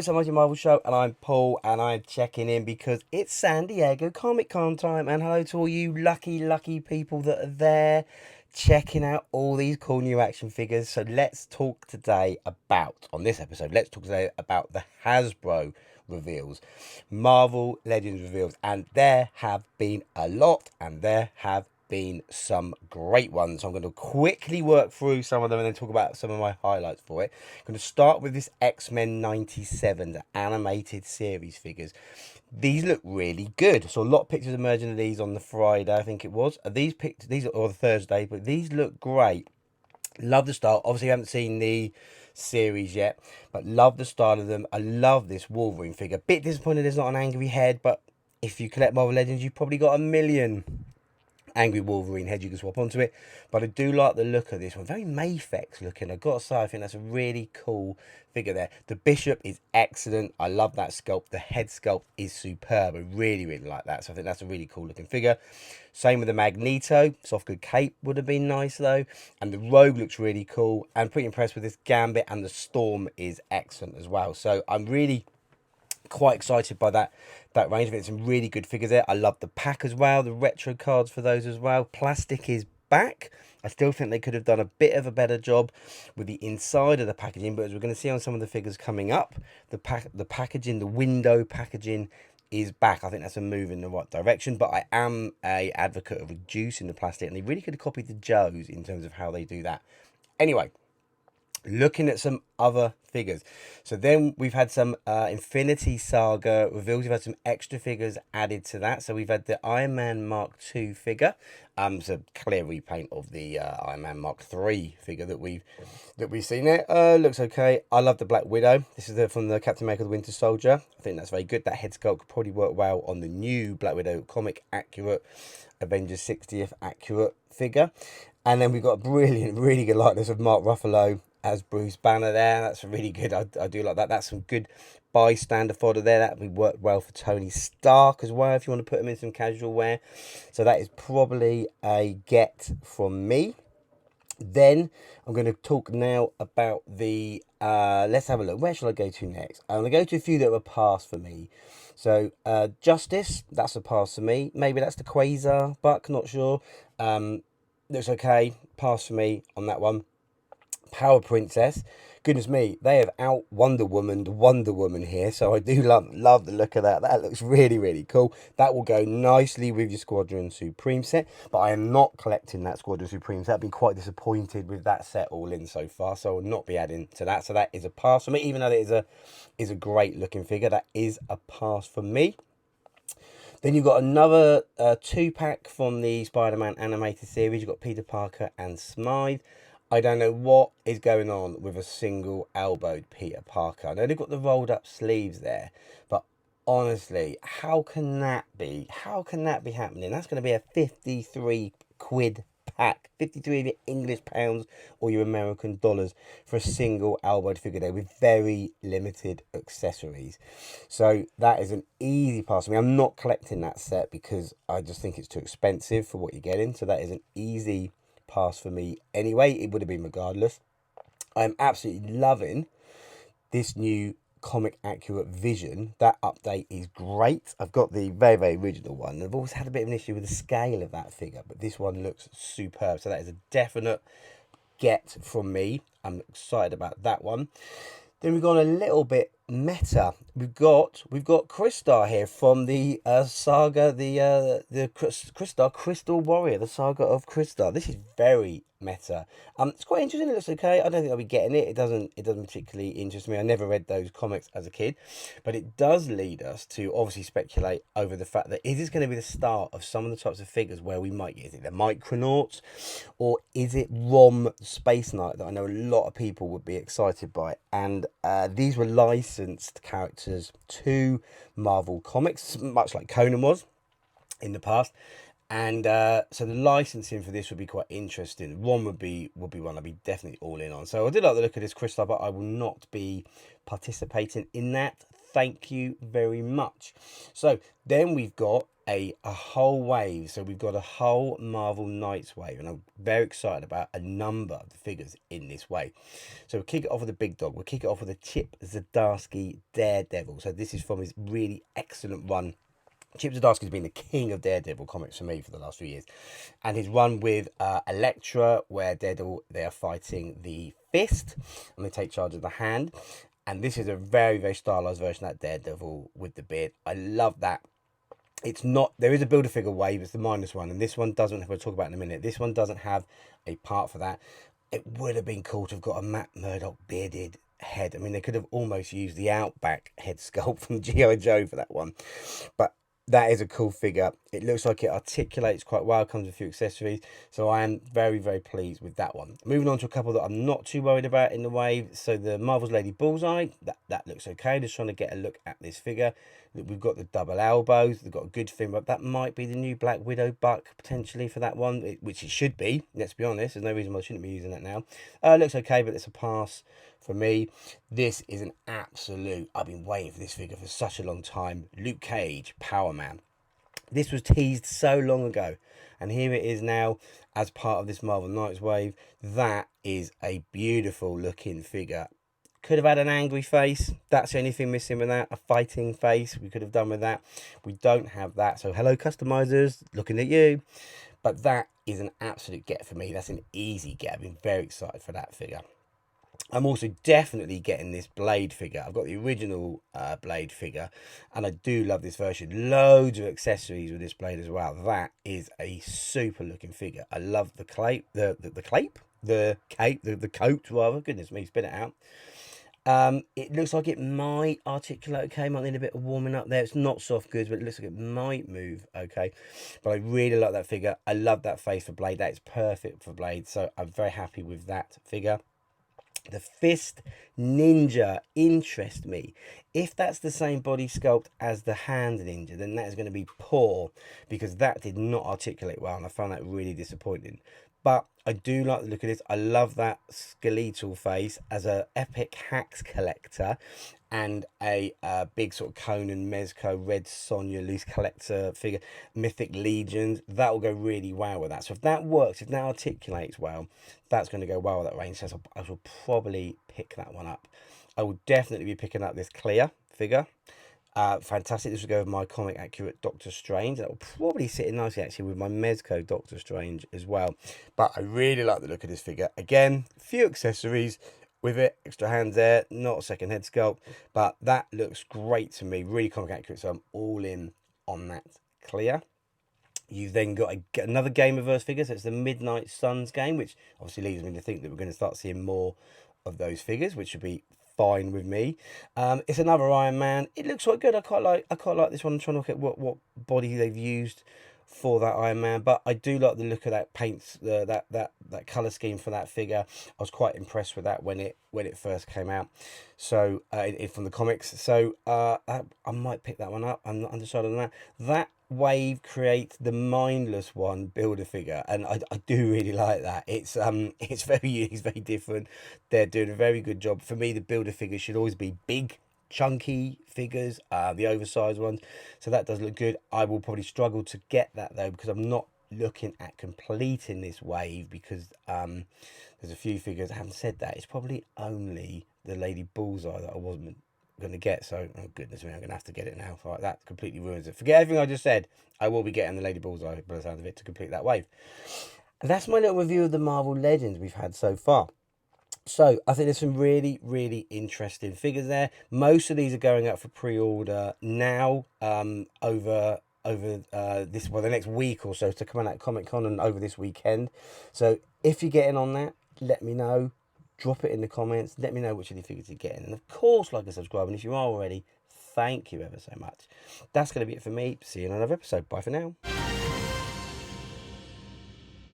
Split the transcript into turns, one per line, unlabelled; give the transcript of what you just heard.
So much Marvel Show, and I'm Paul, and I'm checking in because it's San Diego Comic Con time. And hello to all you lucky people that are there checking out all these cool new action figures. So let's talk today about, on this episode, let's talk today about the Hasbro reveals, Marvel Legends reveals, and there have been a lot, and there have been some great ones. So I'm going to quickly work through some of them and then talk about some of my highlights for it. I'm going to start with this XMen 97, the animated series figures. These look really good. So a lot of pictures emerging of these on the Friday, I think it was. These pictures, these are or the Thursday, but these look great. Love the style. Obviously, I haven't seen the series yet, but love the style of them. I love this Wolverine figure. Bit disappointed there's not an angry head, but if you collect Marvel Legends, you've probably got a million angry Wolverine head you can swap onto it. But I do like the look of this one. Very Mayfex looking. I've got to say, I think that's a really cool figure there. The Bishop is excellent. I love that sculpt. The head sculpt is superb. I really like that. So I think that's a really cool looking figure. Same with the Magneto. Soft good cape would have been nice though. And the Rogue looks really cool. I'm pretty impressed with this Gambit, and the Storm is excellent as well. So I'm really quite excited by that range. I think some really good figures there. I love the pack as well, the retro cards for those as well. Plastic is back. I still think they could have done a bit of a better job with the inside of the packaging, but as we're going to see on some of the figures coming up, the packaging, the window packaging is back. I think that's a move in the right direction, but I am a advocate of reducing the plastic, and they really could have copied the Joes in terms of how they do that. Anyway, looking at some other figures. So then we've had some Infinity Saga reveals. We've had some extra figures added to that. So we've had the Iron Man Mark II figure. It's a clear repaint of the Iron Man Mark III figure that we've seen there. Looks okay. I love the Black Widow. This is from the Captain America the Winter Soldier. I think that's very good. That head sculpt could probably work well on the new Black Widow comic accurate Avengers 60th accurate figure. And then we've got a brilliant, really good likeness of Mark Ruffalo as Bruce Banner there. That's really good. I do like that. That's some good bystander fodder there. That would work well for Tony Stark as well if you want to put him in some casual wear. So that is probably a get from me. Then I'm going to talk now about the let's have a look. Where shall I go to next? I'm going to go to a few that were passed for me. So Justice, that's a pass for me. Maybe that's the Quasar Buck, not sure. Looks okay, pass for me on that one. Power Princess, goodness me, they have out Wonder Woman here, so I do love the look of that. That looks really cool. That will go nicely with your Squadron Supreme set, but I am not collecting that Squadron Supreme set. I've been quite disappointed with that set all in so far, so I will not be adding to that. So that is a pass for me, even though it is a great looking figure. That is a pass for me. Then you've got another 2-pack from the Spider-Man animated series. You've got Peter Parker and Smythe. I don't know what is going on with a single elbowed Peter Parker. I know they've got the rolled up sleeves there, but honestly, how can that be? How can that be happening? That's going to be a 53 quid pack. 53 of your English pounds or your American dollars for a single elbowed figure there with very limited accessories. So that is an easy pass for me. I'm not collecting that set because I just think it's too expensive for what you're getting. So that is an easy pass for me anyway. It would have been regardless. I'm absolutely loving this new comic accurate Vision. That update is great. I've got the very original one. I've always had a bit of an issue with the scale of that figure, but this one looks superb. So that is a definite get from me. I'm excited about that one. Then we've gone a little bit meta. We've got Crystar here from the Saga, the Crystar Crystal Warrior, the Saga of Crystar. This is very meta. It's quite interesting. It looks okay. I don't think I'll be getting it. It doesn't particularly interest me. I never read those comics as a kid, but it does lead us to obviously speculate over the fact that is this going to be the start of some of the types of figures where we might get, is it the Micronauts, or is it Rom Space Knight that I know a lot of people would be excited by? And these were licensed characters to Marvel Comics, much like Conan was in the past. And so the licensing for this would be quite interesting. One would be one I'd be definitely all in on. So I did like the look of this Crystal, but I will not be participating in that. Thank you very much. So then we've got a whole wave. So we've got a whole Marvel Knights wave, and I'm very excited about a number of the figures in this wave. So we'll kick it off with a big dog. We'll kick it off with a Chip Zdarsky Daredevil. So this is from his really excellent run. Chip Zdarsky's been the king of Daredevil comics for me for the last few years, and his run with Elektra, where Daredevil, they are fighting the Fist and they take charge of the Hand. And this is a very, very stylized version of that Daredevil with the beard. I love that. It's not, there is a Build-A-Figure wave, it's the minus one, and this one doesn't, we'll talk about in a minute, this one doesn't have a part for that. It would have been cool to have got a Matt Murdock bearded head. I mean, they could have almost used the Outback head sculpt from G.I. Joe for that one, but that is a cool figure. It looks like it articulates quite well, comes with a few accessories, so I am very, very pleased with that one. Moving on to a couple that I'm not too worried about in the wave. So the Marvel's Lady Bullseye, that looks okay. Just trying to get a look at this figure. We've got the double elbows, they've got a good fin, but that might be the new Black Widow buck potentially for that one, which it should be, let's be honest. There's no reason why I shouldn't be using that now. Looks okay, but it's a pass for me. This is an absolute, I've been waiting for this figure for such a long time. Luke Cage, Power Man. This was teased so long ago, and here it is now as part of this Marvel Knights wave. That is a beautiful looking figure. Could have had an angry face. That's the only thing missing with that. A fighting face we could have done with that. We don't have that. So hello customizers, looking at you. But that is an absolute get for me. That's an easy get. I've been very excited for that figure. I'm also definitely getting this Blade figure. I've got the original Blade figure, and I do love this version. Loads of accessories with this Blade as well. That is a super looking figure. I love the cape, the coat rather. Goodness me, spit it out. It looks like it might articulate okay, might need a bit of warming up there. It's not soft goods, but it looks like it might move okay. But I really like that figure. I love that face for Blade. That is perfect for Blade, so I'm very happy with that figure. The Fist Ninja interests me. If that's the same body sculpt as the Hand Ninja, then that is going to be poor, because that did not articulate well, and I found that really disappointing. But I do like the look of this. I love that skeletal face as a epic hacks collector, and a big sort of Conan, Mezco, Red Sonja loose collector figure, Mythic Legions. That will go really well with that. So if that works, if that articulates well, that's going to go well with that range. So I will probably pick that one up. I will definitely be picking up this clear figure. Fantastic. This will go with my comic accurate Doctor Strange. That will probably sit in nicely actually with my Mezco Doctor Strange as well. But I really like the look of this figure. Again, few accessories with it, extra hands there, not a second head sculpt, but that looks great to me. Really comic accurate, so I'm all in on that clear. You've then got another Game Reverse figure, so it's the Midnight Suns game, which obviously leads me to think that we're going to start seeing more of those figures, which would be fine with me. It's another Iron Man. It looks quite good. I quite like this one. I'm trying to look at what body they've used for that Iron Man, but I do like the look of that paint, that color scheme for that figure. I was quite impressed with that when it first came out, so from the comics. So I might pick that one up. I'm not undecided on that. That wave creates the Mindless One Build-A-Figure, and I do really like that. It's very unique, it's very different. They're doing a very good job. For me, the Build-A-Figure should always be big, chunky figures, the oversized ones, so that does look good. I will probably struggle to get that though, because I'm not looking at completing this wave, because there's a few figures. Having said that, it's probably only the Lady Bullseye that I wasn't going to get, so oh goodness me, I'm going to have to get it now. Right, that completely ruins it. Forget everything I just said. I will be getting the Lady Bullseye by the sound of it to complete that wave. And that's my little review of the Marvel Legends we've had so far. So I think there's some really, really interesting figures there. Most of these are going up for pre-order now, over the next week or so, to come out at Comic-Con and over this weekend. So if you're getting on that, let me know. Drop it in the comments. Let me know which of the figures you're getting. And of course, like and subscribe. And if you are already, thank you ever so much. That's going to be it for me. See you in another episode. Bye for now.